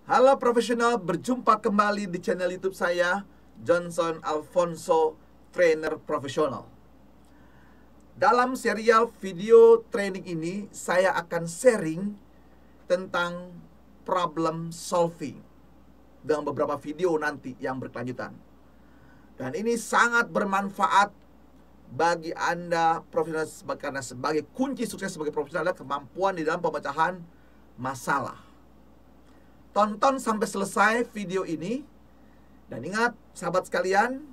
Halo profesional, berjumpa kembali di channel YouTube saya, Johnson Alfonso, trainer profesional. Dalam serial video training ini, saya akan sharing tentang problem solving dengan beberapa video nanti yang berkelanjutan. Dan ini sangat bermanfaat bagi Anda profesional, karena sebagai kunci sukses sebagai profesional adalah kemampuan di dalam pemecahan masalah. Tonton sampai selesai video ini. Dan ingat, sahabat sekalian,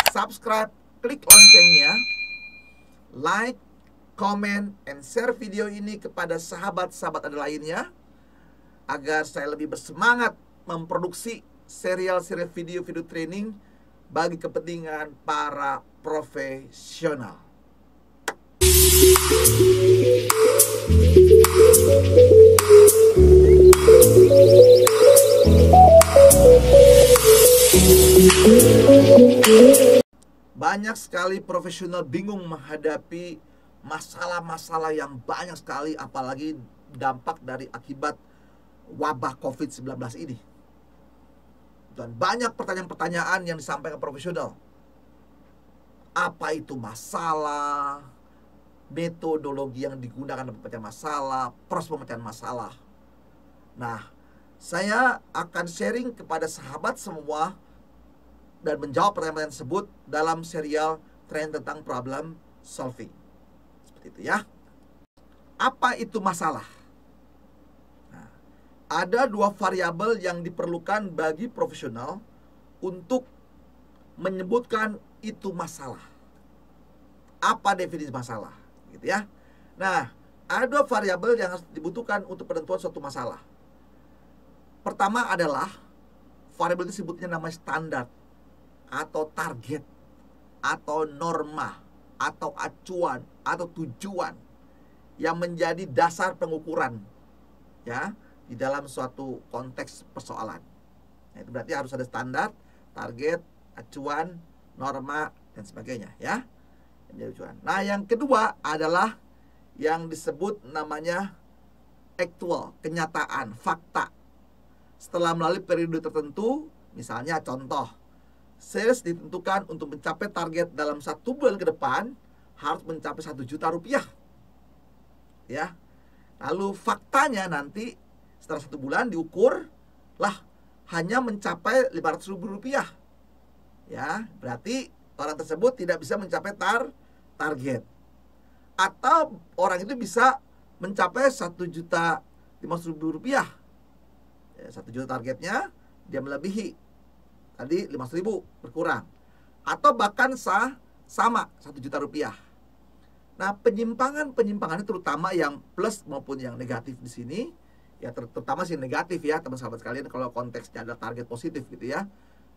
subscribe, klik loncengnya, like, comment, and share video ini kepada sahabat-sahabat Anda lainnya, agar saya lebih bersemangat memproduksi serial-serial video-video training bagi kepentingan para profesional. Banyak sekali profesional bingung menghadapi masalah-masalah yang banyak sekali, apalagi dampak dari akibat wabah COVID-19 ini. Dan banyak pertanyaan-pertanyaan yang disampaikan profesional. Apa itu masalah? Metodologi yang digunakan dalam pemecahan masalah, proses pemecahan masalah. Nah, saya akan sharing kepada sahabat semua dan menjawab pertanyaan tersebut dalam serial training tentang problem solving. Seperti itu ya. Apa itu masalah? Nah, ada dua variabel yang diperlukan bagi profesional untuk menyebutkan itu masalah. Apa definisi masalah? Gitu ya. Nah, ada dua variabel yang harus dibutuhkan untuk penentuan suatu masalah. Pertama adalah variabel itu sebutnya namanya standar, atau target, atau norma, atau acuan, atau tujuan yang menjadi dasar pengukuran ya di dalam suatu konteks persoalan. Nah, itu berarti harus ada standar, target, acuan, norma, dan sebagainya ya. Nah, yang kedua adalah yang disebut namanya actual, kenyataan, fakta. Setelah melalui periode tertentu, misalnya contoh, sales ditentukan untuk mencapai target dalam 1 bulan ke depan harus mencapai 1 juta rupiah. Ya. Lalu faktanya nanti setelah 1 bulan diukur lah hanya mencapai 500 ribu rupiah. Ya, berarti orang tersebut tidak bisa mencapai target. Atau orang itu bisa mencapai 1.500.000 rupiah. Ya, 1 juta targetnya, dia melebihi. Tadi 500.000 berkurang. Atau bahkan sama 1 juta rupiah. Nah, penyimpangan terutama yang plus maupun yang negatif di sini, ya terutama sih negatif ya teman sahabat sekalian, kalau konteksnya ada target positif gitu ya.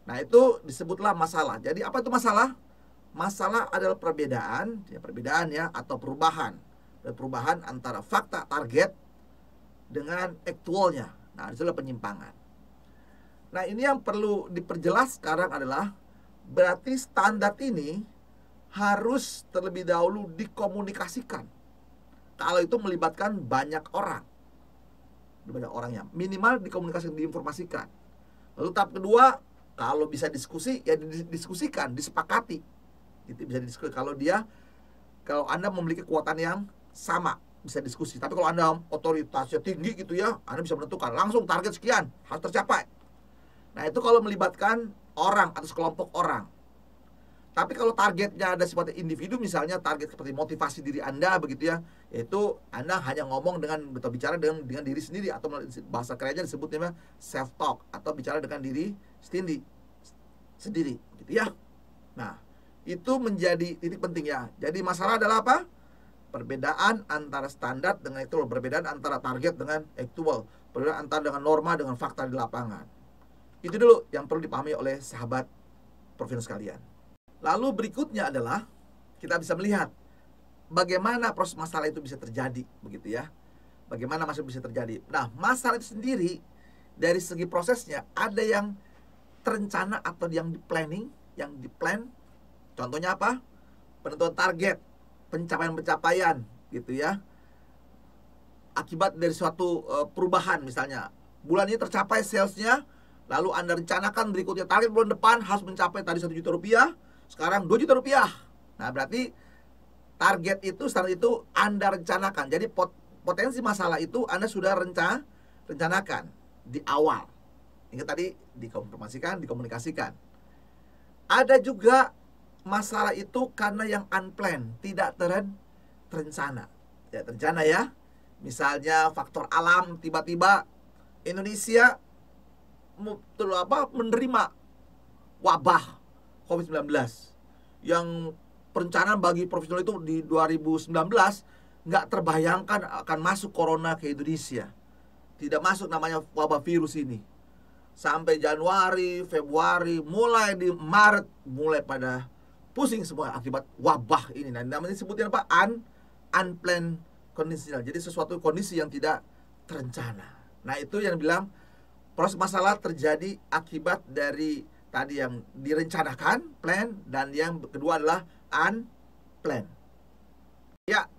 Nah, itu disebutlah masalah. Jadi apa itu masalah? Masalah adalah perbedaan ya atau perubahan. Dan perubahan antara fakta target dengan aktualnya. Nah, itulah penyimpangan. Nah, ini yang perlu diperjelas sekarang adalah berarti standar ini harus terlebih dahulu dikomunikasikan. Kalau itu melibatkan banyak orang. Banyak orangnya. Minimal dikomunikasikan, diinformasikan. Lalu tahap kedua, kalau bisa diskusi, ya didiskusikan, disepakati. Itu bisa didiskusi. Kalau Anda memiliki kekuatan yang sama, bisa diskusi. Tapi kalau Anda otoritasnya tinggi gitu ya, Anda bisa menentukan langsung target sekian harus tercapai. Nah, itu kalau melibatkan orang atau sekelompok orang. Tapi kalau targetnya ada sifatnya individu, misalnya target seperti motivasi diri Anda begitu ya, yaitu Anda hanya ngomong atau bicara dengan diri sendiri, atau bahasa kerennya disebutnya self talk, atau bicara dengan diri sendiri gitu ya. Nah, itu menjadi titik penting ya. Jadi masalah adalah apa? Perbedaan antara standar dengan aktual, perbedaan antara target dengan aktual, perbedaan antara dengan norma dengan fakta di lapangan. Itu dulu yang perlu dipahami oleh sahabat profesional sekalian. Lalu berikutnya adalah kita bisa melihat bagaimana proses masalah itu bisa terjadi, begitu ya. Bagaimana masalah bisa terjadi. Nah, masalah itu sendiri dari segi prosesnya ada yang terencana atau yang di-plan. Contohnya apa? Penentuan target, pencapaian gitu ya. Akibat dari suatu perubahan misalnya, bulan ini tercapai salesnya, lalu Anda rencanakan berikutnya target bulan depan harus mencapai tadi 1 juta rupiah, sekarang 2 juta rupiah. Nah, berarti target itu, standar itu Anda rencanakan. Jadi potensi masalah itu Anda sudah rencanakan di awal. Ingat tadi, dikonfirmasikan, dikomunikasikan. Ada juga masalah itu karena yang unplanned, tidak terencana. Ya, terencana ya. Misalnya faktor alam, tiba-tiba Indonesia menerima wabah COVID-19 yang perencanaan bagi profesional itu di 2019 nggak terbayangkan akan masuk corona ke Indonesia. Tidak masuk namanya wabah virus ini. Sampai Januari, Februari, mulai di Maret, mulai pada pusing semua akibat wabah ini. Nah, namanya disebutnya apa? Unplanned condition. Jadi sesuatu kondisi yang tidak terencana. Nah, itu yang bilang proses masalah terjadi akibat dari tadi yang direncanakan, plan, dan yang kedua adalah unplanned. Ya,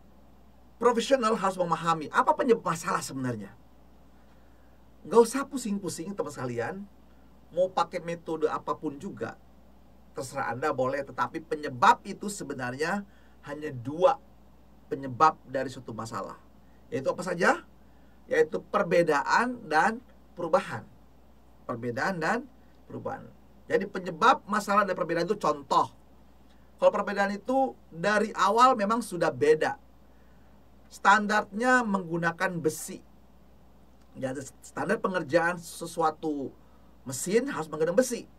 profesional harus memahami apa penyebab masalah sebenarnya. Nggak usah pusing-pusing teman sekalian. Mau pakai metode apapun juga, terserah Anda boleh. Tetapi penyebab itu sebenarnya hanya 2 penyebab dari suatu masalah. Yaitu apa saja? Yaitu perbedaan dan perubahan. Perbedaan dan perubahan. Jadi penyebab masalah dan perbedaan itu contoh. Kalau perbedaan itu dari awal memang sudah beda. Standarnya menggunakan besi. Ya, standar pengerjaan sesuatu mesin harus menggunakan besi.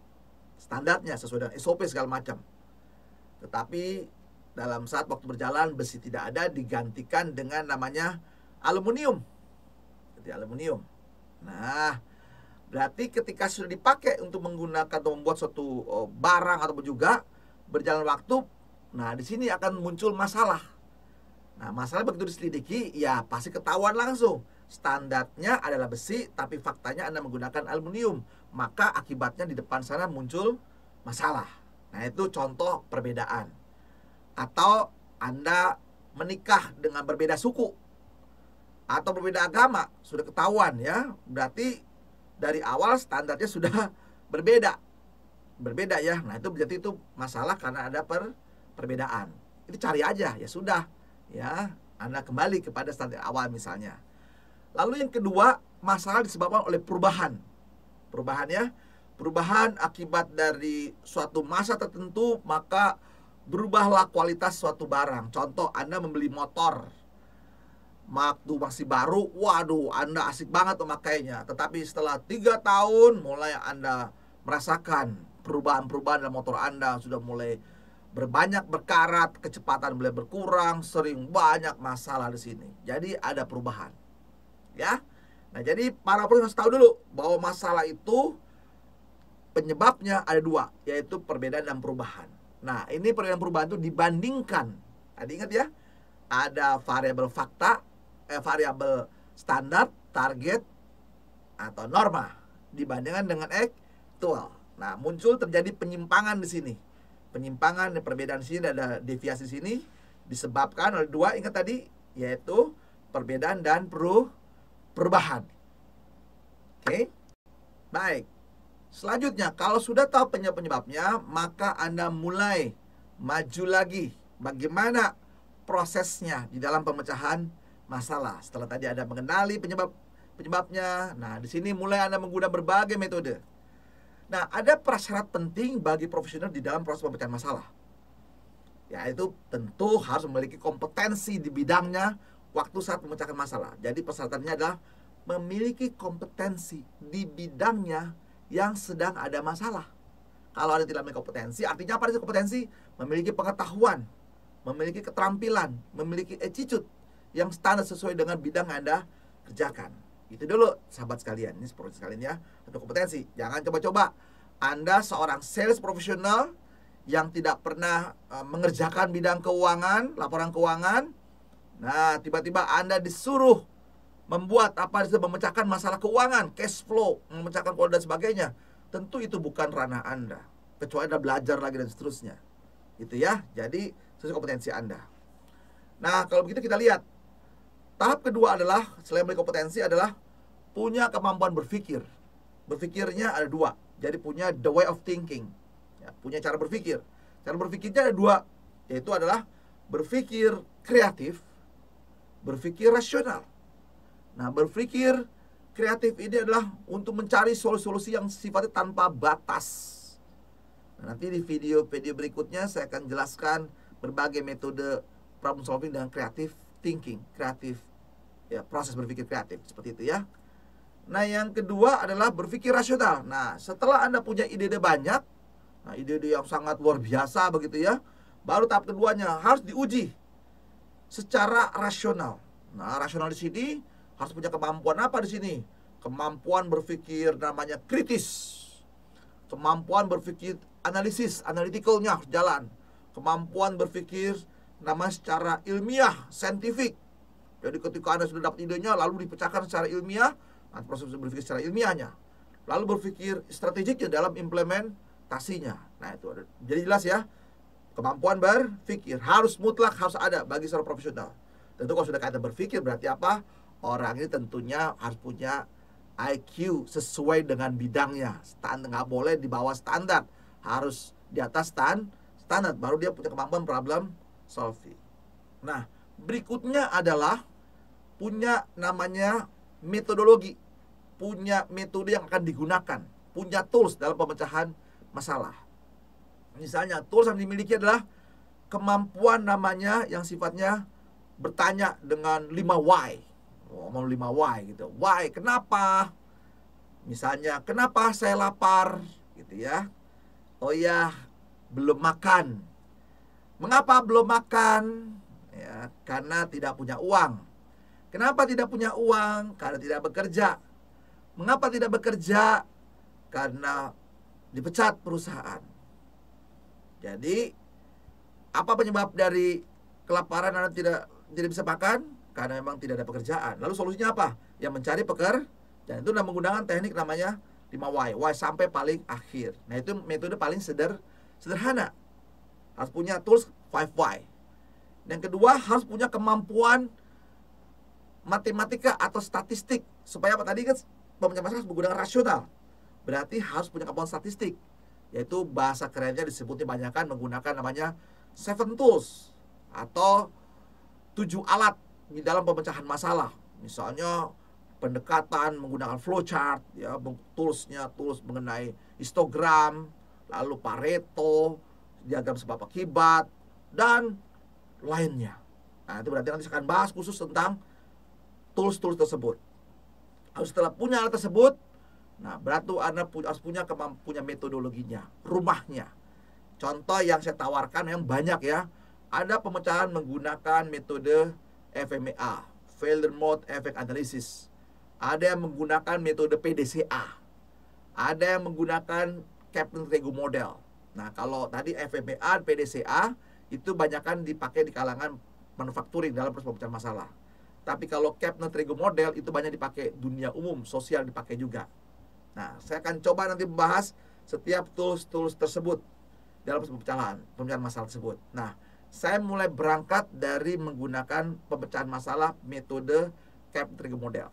Standarnya sesuai dengan SOP segala macam. Tetapi dalam saat waktu berjalan besi tidak ada, digantikan dengan namanya aluminium. Jadi aluminium. Nah, berarti ketika sudah dipakai untuk menggunakan atau membuat suatu barang ataupun juga berjalan waktu, nah di sini akan muncul masalah. Nah, masalah begitu diselidiki, ya pasti ketahuan langsung. Standarnya adalah besi, tapi faktanya Anda menggunakan aluminium. Maka akibatnya di depan sana muncul masalah. Nah, itu contoh perbedaan. Atau Anda menikah dengan berbeda suku atau berbeda agama, sudah ketahuan ya. Berarti dari awal standarnya sudah berbeda. Berbeda ya. Nah, itu berarti itu masalah karena ada perbedaan. Itu cari aja, ya sudah. Ya, Anda kembali kepada standar awal misalnya. Lalu yang kedua, masalah disebabkan oleh perubahan. Perubahan ya. Perubahan akibat dari suatu masa tertentu, maka berubahlah kualitas suatu barang. Contoh, Anda membeli motor. Waktu masih baru, waduh, Anda asik banget memakainya. Tetapi setelah 3 tahun, mulai Anda merasakan perubahan-perubahan dalam motor Anda. Sudah mulai berbanyak berkarat, kecepatan mulai berkurang, sering banyak masalah di sini. Jadi ada perubahan. Ya, nah jadi para profesional harus tahu dulu bahwa masalah itu penyebabnya ada 2, yaitu perbedaan dan perubahan. Nah, ini perbedaan perubahan itu dibandingkan. Tadi ingat ya, ada variabel fakta, variabel standar, target, atau norma dibandingkan dengan aktual. Nah, muncul terjadi penyimpangan di sini. Penyimpangan dan perbedaan di sini, ada deviasi di sini disebabkan oleh 2, ingat tadi, yaitu perbedaan dan perubahan. Oke. Baik. Selanjutnya, kalau sudah tahu penyebabnya, maka Anda mulai maju lagi. Bagaimana prosesnya di dalam pemecahan masalah? Setelah tadi Anda mengenali penyebabnya, nah di sini mulai Anda menggunakan berbagai metode. Nah, ada prasyarat penting bagi profesional di dalam proses pemecahan masalah. Yaitu tentu harus memiliki kompetensi di bidangnya waktu saat memecahkan masalah. Jadi persyaratannya adalah memiliki kompetensi di bidangnya yang sedang ada masalah. Kalau Anda tidak memiliki kompetensi, artinya apa itu kompetensi? Memiliki pengetahuan, memiliki keterampilan, memiliki attitude yang standar sesuai dengan bidang yang Anda kerjakan. Itu dulu sahabat sekalian, ini seperti sekalian ya, untuk kompetensi. Jangan coba-coba Anda seorang sales profesional yang tidak pernah mengerjakan bidang keuangan, laporan keuangan. Nah, tiba-tiba Anda disuruh membuat memecahkan masalah keuangan, cash flow, memecahkan keuangan dan sebagainya. Tentu itu bukan ranah Anda, kecuali Anda belajar lagi dan seterusnya. Gitu ya. Jadi sesuai kompetensi Anda. Nah, kalau begitu kita lihat tahap kedua adalah selain memiliki kompetensi adalah punya kemampuan berpikir. Berpikirnya ada dua. Jadi punya the way of thinking. Ya, punya cara berpikir. Cara berpikirnya ada dua, yaitu adalah berpikir kreatif, berpikir rasional. Nah, berpikir kreatif ini adalah untuk mencari solusi-solusi yang sifatnya tanpa batas. Nah, nanti di video-video berikutnya saya akan jelaskan berbagai metode problem solving dengan kreatif thinking, kreatif ya, proses berpikir kreatif seperti itu ya. Nah, yang kedua adalah berpikir rasional. Nah, setelah Anda punya ide-ide banyak, nah ide-ide yang sangat luar biasa begitu ya, baru tahap keduanya harus diuji secara rasional. Nah, rasional di sini harus punya kemampuan apa di sini? Kemampuan berpikir namanya kritis. Kemampuan berpikir analisis, analyticalnya harus jalan. Kemampuan berpikir namanya secara ilmiah, saintifik. Jadi ketika Anda sudah dapat idenya, lalu dipecahkan secara ilmiah, nah proses berpikir secara ilmiahnya. Lalu berpikir strategiknya dalam implementasinya. Nah, itu ada. Jadi jelas ya, kemampuan berpikir harus mutlak, harus ada bagi seorang profesional. Tentu kalau sudah kata berpikir berarti apa? Orang ini tentunya harus punya IQ sesuai dengan bidangnya. Standar, nggak boleh di bawah standar, harus di atas standar. Baru dia punya kemampuan problem solving. Nah, berikutnya adalah punya namanya metodologi, punya metode yang akan digunakan, punya tools dalam pemecahan masalah. Misalnya tools yang dimiliki adalah kemampuan namanya yang sifatnya bertanya dengan 5 why. Mau 5 why gitu. Why? Kenapa? Misalnya, kenapa saya lapar? Gitu ya. Oh ya, belum makan. Mengapa belum makan? Ya, karena tidak punya uang. Kenapa tidak punya uang? Karena tidak bekerja. Mengapa tidak bekerja? Karena dipecat perusahaan. Jadi, apa penyebab dari kelaparan Anda tidak bisa makan? Karena memang tidak ada pekerjaan. Lalu solusinya apa? Yang mencari pekerjaan. Itu menggunakan teknik namanya 5 why. Why sampai paling akhir. Nah, itu metode paling sederhana. Harus punya tools 5 why. Yang kedua, harus punya kemampuan matematika atau statistik. Supaya apa? Tadi kan pemecah masalah harus menggunakan rasional. Berarti harus punya kemampuan statistik. Yaitu bahasa kerennya disebutnya banyakan menggunakan namanya 7 tools atau 7 alat di dalam pemecahan masalah. Misalnya pendekatan menggunakan flowchart ya, tools mengenai histogram, lalu Pareto, diagram sebab akibat, dan lainnya. Nah, itu berarti nanti saya akan bahas khusus tentang tools-tools tersebut. Harus setelah punya alat tersebut, nah berarti Anda harus punya metodologinya, rumahnya. Contoh yang saya tawarkan yang banyak ya, ada pemecahan menggunakan metode FMEA, Failure Mode Effect Analysis. Ada yang menggunakan metode PDCA. Ada yang menggunakan Kaplan-Trego Model. Nah, kalau tadi FMEA, PDCA itu banyakkan dipakai di kalangan manufacturing dalam proses pemecahan masalah. Tapi kalau Kaplan-Trego Model itu banyak dipakai dunia umum, sosial dipakai juga. Nah, saya akan coba nanti membahas setiap tools-tools tersebut dalam proses pemecahan masalah tersebut. Nah, saya mulai berangkat dari menggunakan pemecahan masalah metode Kaplan-Trego Model.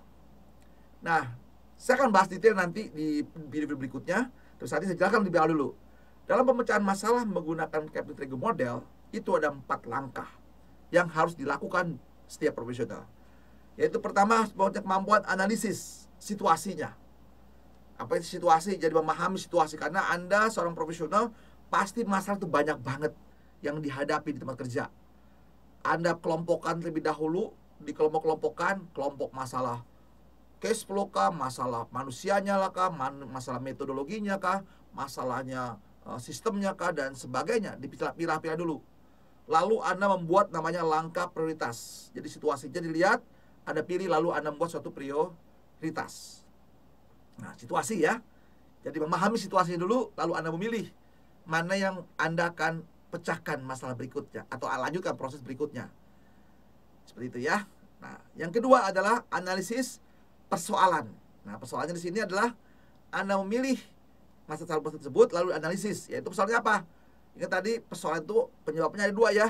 Nah, saya akan bahas detail nanti di video berikutnya. Terus tadi saya jelaskan lebih awal dulu. Dalam pemecahan masalah menggunakan Kaplan-Trego Model, itu ada 4 langkah yang harus dilakukan setiap profesional. Yaitu pertama, punya kemampuan analisis situasinya. Apa itu situasi? Jadi memahami situasi. Karena Anda seorang profesional, pasti masalah itu banyak banget yang dihadapi di tempat kerja. Anda kelompokkan terlebih dahulu, dikelompok-kelompokkan, kelompok masalah cash flow kah, masalah manusianya lah kah, masalah metodologinya kah, masalahnya sistemnya kah, dan sebagainya. Dipilah-pilah dulu. Lalu Anda membuat namanya langkah prioritas. Jadi situasinya dilihat, Anda pilih, lalu Anda membuat suatu prioritas. Nah, situasi ya. Jadi memahami situasi dulu, lalu Anda memilih mana yang Anda akan pecahkan masalah berikutnya atau lanjutkan proses berikutnya. Seperti itu ya. Nah, yang kedua adalah analisis persoalan. Nah, persoalannya di sini adalah Anda memilih masalah tersebut lalu analisis, yaitu persoalannya apa? Ingat tadi persoalan itu penyebabnya ada 2 ya,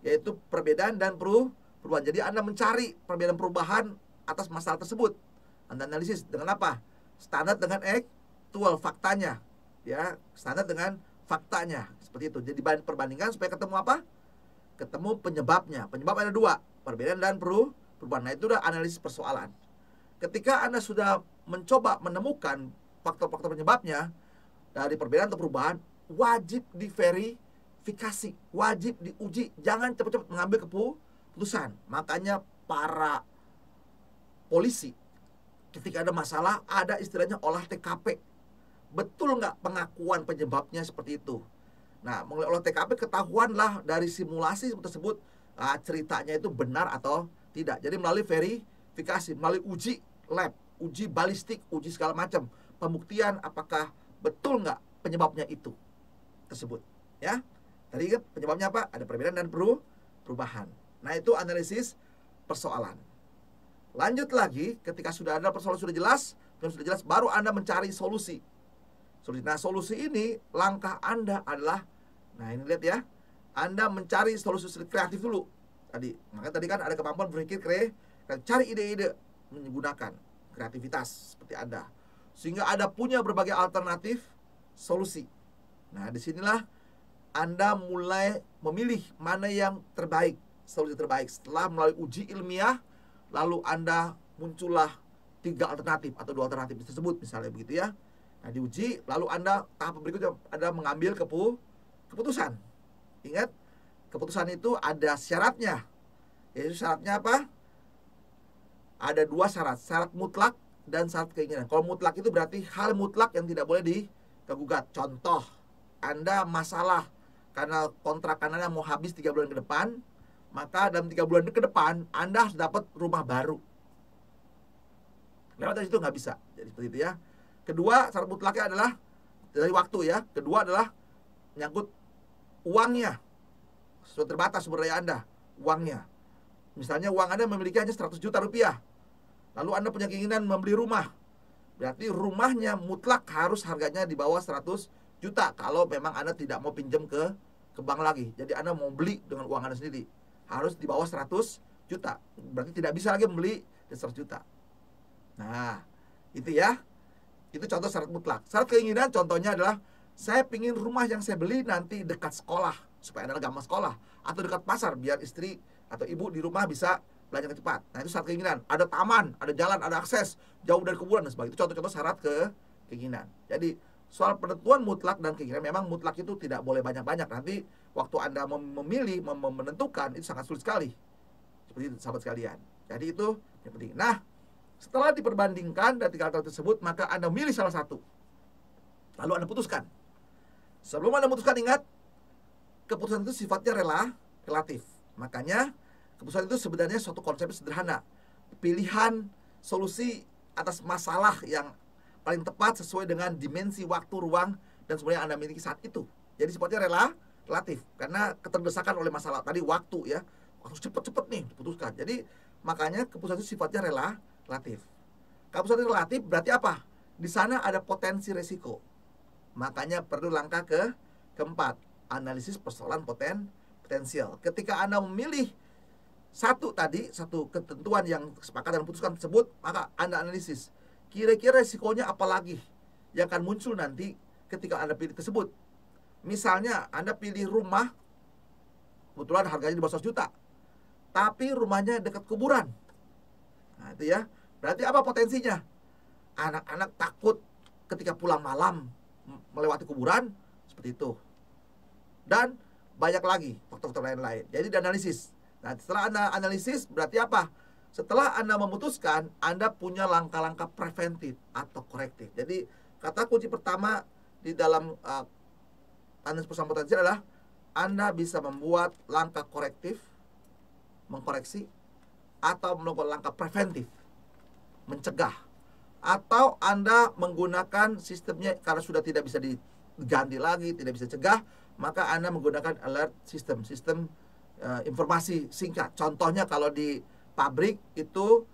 yaitu perbedaan dan perubahan. Jadi Anda mencari perbedaan perubahan atas masalah tersebut. Anda analisis dengan apa? Standar dengan aktual, faktanya. Ya, standar dengan faktanya. Seperti itu. Jadi perbandingkan supaya ketemu apa? Ketemu penyebabnya. Penyebab ada dua, perbedaan dan perubahan. Nah, itu udah analisis persoalan. Ketika Anda sudah mencoba menemukan faktor-faktor penyebabnya dari perbedaan atau perubahan, wajib diverifikasi, wajib diuji. Jangan cepat-cepat mengambil keputusan. Makanya para polisi ketika ada masalah, ada istilahnya olah TKP. Betul nggak pengakuan penyebabnya seperti itu? Nah, melalui olah TKP ketahuanlah dari simulasi tersebut ceritanya itu benar atau tidak. Jadi melalui verifikasi, melalui uji lab, uji balistik, uji segala macam, pembuktian apakah betul nggak penyebabnya itu tersebut. Ya, tadi kan penyebabnya apa? Ada perbedaan dan perubahan. Nah, itu analisis persoalan. Lanjut lagi, ketika sudah ada persoalan sudah jelas, baru Anda mencari solusi. Nah, solusi ini langkah Anda adalah, nah ini lihat ya, Anda mencari solusi kreatif dulu. Makanya tadi kan ada kemampuan berpikir cari ide-ide menggunakan kreativitas seperti Anda, sehingga Anda punya berbagai alternatif solusi. Nah, disinilah Anda mulai memilih mana yang terbaik, solusi terbaik. Setelah melalui uji ilmiah, lalu Anda muncullah 3 alternatif atau 2 alternatif tersebut, misalnya begitu ya. Nah, diuji, lalu Anda tahap berikutnya Anda mengambil keputusan. Ingat, keputusan itu ada syaratnya. Yaitu syaratnya apa? Ada 2 syarat, syarat mutlak dan syarat keinginan. Kalau mutlak itu berarti hal mutlak yang tidak boleh digugat. Contoh, Anda masalah karena kontrak Anda mau habis 3 bulan ke depan, maka dalam 3 bulan ke depan Anda harus dapat rumah baru. Lewat dari itu nggak bisa. Jadi seperti itu ya. Kedua, syarat mutlaknya adalah dari waktu ya. Kedua adalah menyangkut uangnya. Sudah terbatas sumber daya Anda, uangnya. Misalnya uang Anda memiliki hanya 100 juta rupiah. Lalu Anda punya keinginan membeli rumah. Berarti rumahnya mutlak harus harganya di bawah 100 juta. Kalau memang Anda tidak mau pinjam ke bank lagi. Jadi Anda mau beli dengan uang Anda sendiri, harus di bawah 100 juta. Berarti tidak bisa lagi membeli di 100 juta. Nah, itu ya. Itu contoh syarat mutlak. Syarat keinginan contohnya adalah, saya ingin rumah yang saya beli nanti dekat sekolah, supaya Anda gampang sekolah. Atau dekat pasar, biar istri atau ibu di rumah bisa belanja cepat. Nah, itu syarat keinginan. Ada taman, ada jalan, ada akses, jauh dari kuburan dan sebagainya. Itu contoh-contoh syarat keinginan. Jadi, soal penentuan mutlak dan keinginan, memang mutlak itu tidak boleh banyak-banyak. Nanti waktu Anda memilih, menentukan, itu sangat sulit sekali. Seperti itu, sahabat sekalian. Jadi itu yang penting. Nah, setelah diperbandingkan dari 3 hal tersebut, maka Anda milih salah satu. Lalu Anda putuskan. Sebelum Anda putuskan, ingat, keputusan itu sifatnya relatif. Makanya, keputusan itu sebenarnya suatu konsep sederhana. Pilihan solusi atas masalah yang paling tepat sesuai dengan dimensi waktu, ruang, dan semuanya yang Anda miliki saat itu. Jadi sifatnya relatif. Karena keterdesakan oleh masalah. Tadi waktu ya. Harus cepet-cepet nih diputuskan. Jadi makanya keputusan itu sifatnya relatif. Keputusan relatif berarti apa? Di sana ada potensi resiko. Makanya perlu langkah keempat, analisis persoalan potensial. Ketika Anda memilih satu ketentuan yang kesepakatan dan putuskan tersebut, maka Anda analisis kira-kira resikonya apa lagi yang akan muncul nanti ketika Anda pilih tersebut. Misalnya Anda pilih rumah, kebetulan harganya di bawah 100 juta, tapi rumahnya dekat kuburan. Nah, itu ya. Berarti apa potensinya? Anak-anak takut ketika pulang malam melewati kuburan, seperti itu. Dan banyak lagi faktor-faktor lain-lain. Jadi dianalisis. Nah, setelah Anda analisis, berarti apa? Setelah Anda memutuskan, Anda punya langkah-langkah preventif atau korektif. Jadi, kata kunci pertama di dalam analisis persoalan potensial adalah Anda bisa membuat langkah korektif, mengkoreksi, atau melakukan langkah preventif, mencegah. Atau Anda menggunakan sistemnya, karena sudah tidak bisa diganti lagi, tidak bisa cegah, maka Anda menggunakan alert system, informasi singkat. Contohnya kalau di pabrik itu,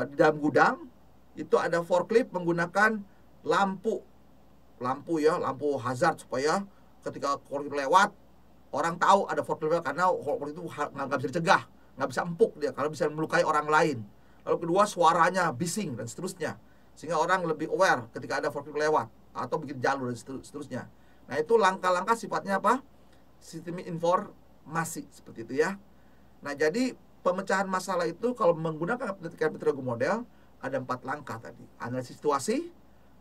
di dalam gudang itu ada forklift menggunakan lampu hazard, supaya ketika forklift lewat orang tahu ada forklift, karena forklift itu nggak bisa dicegah, nggak bisa empuk dia kalau bisa melukai orang lain. Lalu kedua, suaranya bising dan seterusnya, sehingga orang lebih aware ketika ada forklift lewat atau bikin jalur dan seterusnya. Nah, itu langkah-langkah sifatnya apa? Sistem informasi seperti itu ya. Nah, jadi pemecahan masalah itu kalau menggunakan Petrego model ada 4 langkah tadi. Analisis situasi,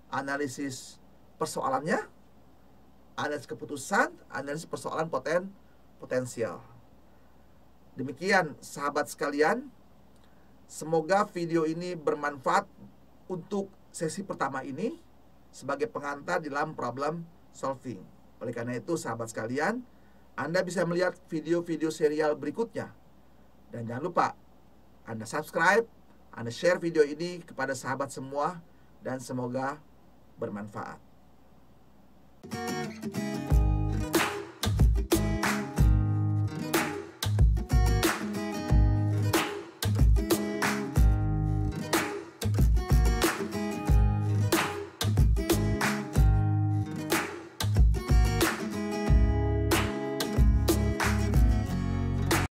analisis persoalannya, analisis keputusan, analisis persoalan potensial. Demikian sahabat sekalian, semoga video ini bermanfaat untuk sesi pertama ini sebagai pengantar di dalam problem solving. Oleh karena itu sahabat sekalian, Anda bisa melihat video-video serial berikutnya. Dan jangan lupa Anda subscribe, Anda share video ini kepada sahabat semua, dan semoga bermanfaat.